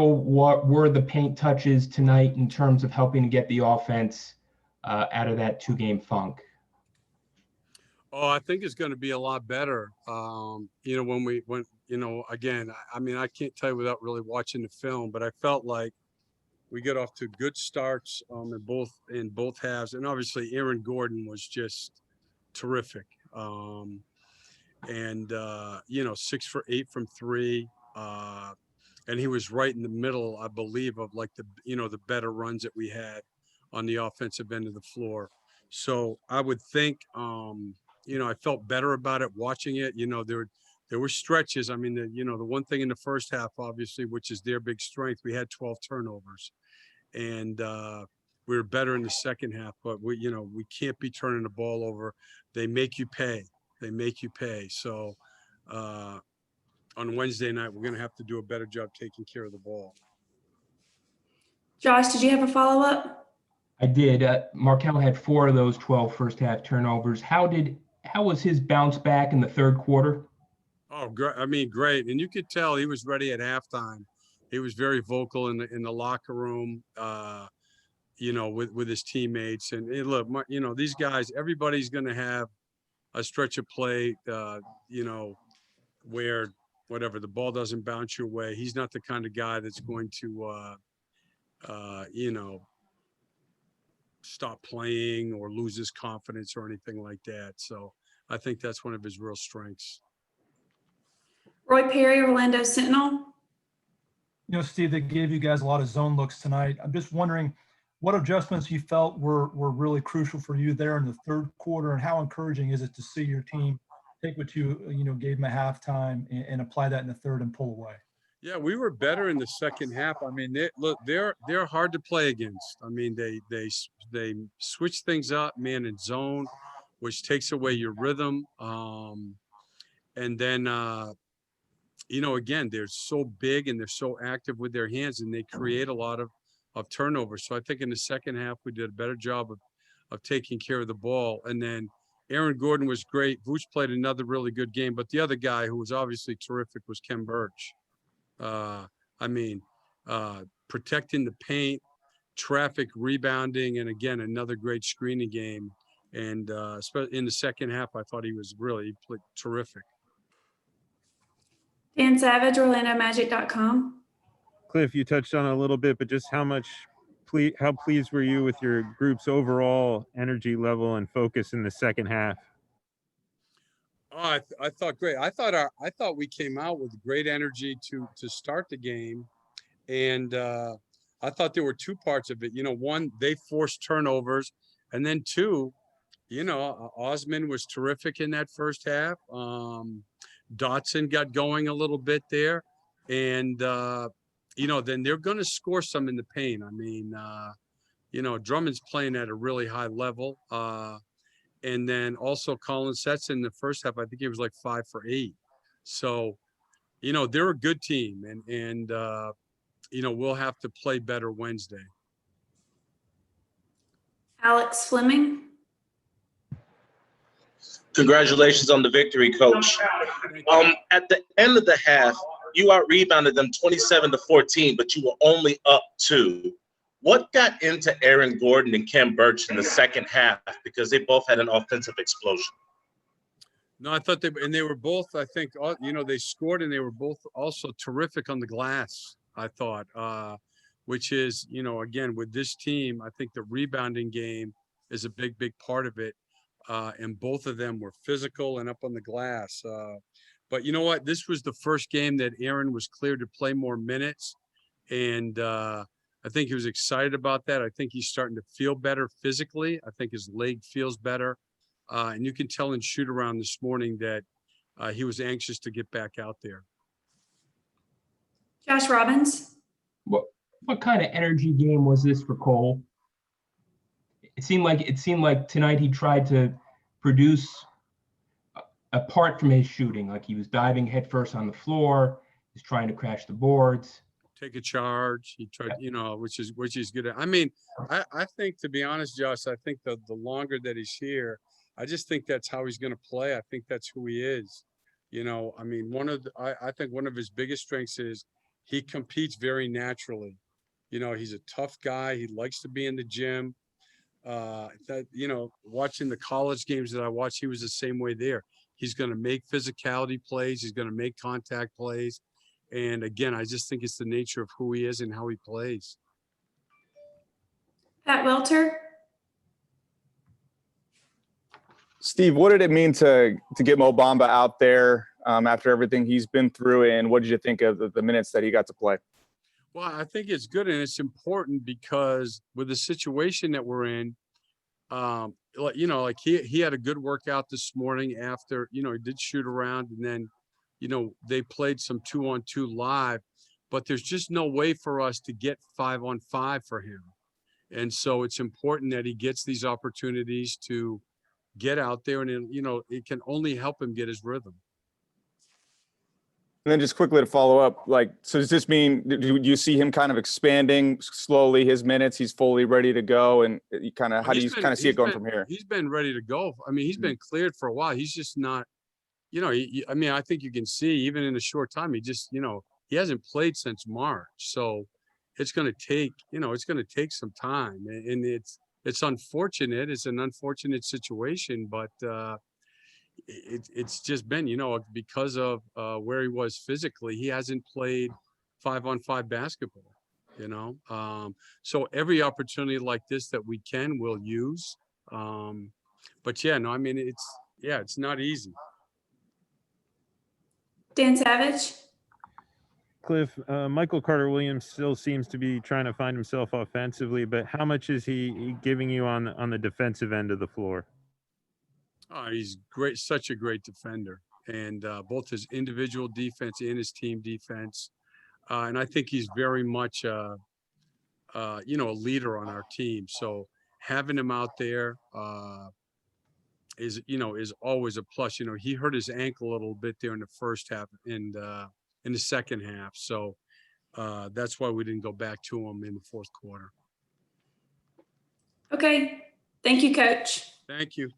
what were the paint touches tonight in terms of helping to get the offense out of that two-game funk? Oh, I think it's going to be a lot better. Again, I mean, I can't tell you without really watching the film, but I felt like we got off to good starts in both halves, and obviously Aaron Gordon was just terrific. And 6 for 8 from three. And he was right in the middle, I believe, of like the better runs that we had on the offensive end of the floor. So I would think, I felt better about it watching it. There were stretches. I mean, the one thing in the first half, obviously, which is their big strength, we had 12 turnovers, and we were better in the second half. But we can't be turning the ball over. They make you pay. They make you pay. So on Wednesday night, we're going to have to do a better job taking care of the ball. Josh, did you have a follow-up? I did. Markelle had 4 of those 12 first half turnovers. How was his bounce back in the third quarter? Oh, great. I mean, great. And you could tell he was ready at halftime. He was very vocal in the locker room, with his teammates. And hey, look, these guys, everybody's going to have a stretch of play, where whatever, the ball doesn't bounce your way. He's not the kind of guy that's going to, stop playing or lose his confidence or anything like that. So I think that's one of his real strengths. Roy Perry, Orlando Sentinel. Steve, they gave you guys a lot of zone looks tonight. I'm just wondering what adjustments you felt were really crucial for you there in the third quarter, and how encouraging is it to see your team take what you gave them at halftime and apply that in the third and pull away? Yeah, we were better in the second half. I mean, they're hard to play against. I mean, they switch things up, man, in zone, which takes away your rhythm. And then again, they're so big and they're so active with their hands, and they create a lot of turnovers. So I think in the second half we did a better job of taking care of the ball. And then Aaron Gordon was great. Vooch played another really good game, but the other guy who was obviously terrific was Khem Birch. Protecting the paint, traffic rebounding, and again, another great screening game. And in the second half, I thought he played terrific. Dan Savage, OrlandoMagic.com. Cliff, you touched on it a little bit, but just how pleased were you with your group's overall energy level and focus in the second half? Oh, I thought great. I thought we came out with great energy to start the game, and I thought there were two parts of it. One, they forced turnovers, and then two, Osman was terrific in that first half. Dotson got going a little bit there, and then they're going to score some in the paint. I mean, Drummond's playing at a really high level. And then also Colin Sexton in the first half, I think he was like 5 for 8. So, they're a good team, and we'll have to play better Wednesday. Alex Fleming. Congratulations on the victory, Coach. At the end of the half, you out-rebounded them 27-14, but you were only up 2. What got into Aaron Gordon and Khem Birch in the second half? Because they both had an offensive explosion. No, I thought they were both, I think, they scored, and they were both also terrific on the glass, I thought, which is, again, with this team, I think the rebounding game is a big, big part of it. And both of them were physical and up on the glass. But you know what? This was the first game that Aaron was cleared to play more minutes. And I think he was excited about that. I think he's starting to feel better physically. I think his leg feels better. And you can tell in shoot around this morning that he was anxious to get back out there. Josh Robbins. What kind of energy game was this for Cole? It seemed like tonight he tried to produce apart from his shooting, like he was diving headfirst on the floor, he's trying to crash the boards. Take a charge. He tried, which is good. I mean, I think, to be honest, Josh, I think the longer that he's here, I just think that's how he's going to play. I think that's who he is. I mean, I think one of his biggest strengths is he competes very naturally. You know, he's a tough guy. He likes to be in the gym. Watching the college games that I watched, he was the same way there. He's going to make physicality plays. He's going to make contact plays. And again, I just think it's the nature of who he is and how he plays. Pat Welter, Steve, what did it mean to get Mo Bamba out there after everything he's been through, and what did you think of the minutes that he got to play? Well, I think it's good and it's important because with the situation that we're in, like he had a good workout this morning after, he did shoot around, and then, they played some 2-on-2 live, but there's just no way for us to get 5-on-5 for him. And so it's important that he gets these opportunities to get out there, and it can only help him get his rhythm. And then just quickly to follow up, so does this mean, do you see him kind of expanding slowly his minutes? He's fully ready to go, and you how do you see it going from here? He's been ready to go. I mean, he's been cleared for a while. He's just not, I think you can see even in a short time, he just, he hasn't played since March. So it's going to take, some time, and it's unfortunate. It's an unfortunate situation, but, it's just been, because of where he was physically, he hasn't played 5-on-5 basketball, so every opportunity like this that we can, we'll use. But yeah, no, I mean, it's not easy. Dan Savage, Cliff, Michael Carter-Williams still seems to be trying to find himself offensively, but how much is he giving you on the defensive end of the floor? Oh, he's great, such a great defender, and both his individual defense and his team defense. And I think he's very much, a leader on our team. So having him out there is always a plus. He hurt his ankle a little bit there in the first half and in the second half. So that's why we didn't go back to him in the fourth quarter. okay. Thank you, Coach. Thank you.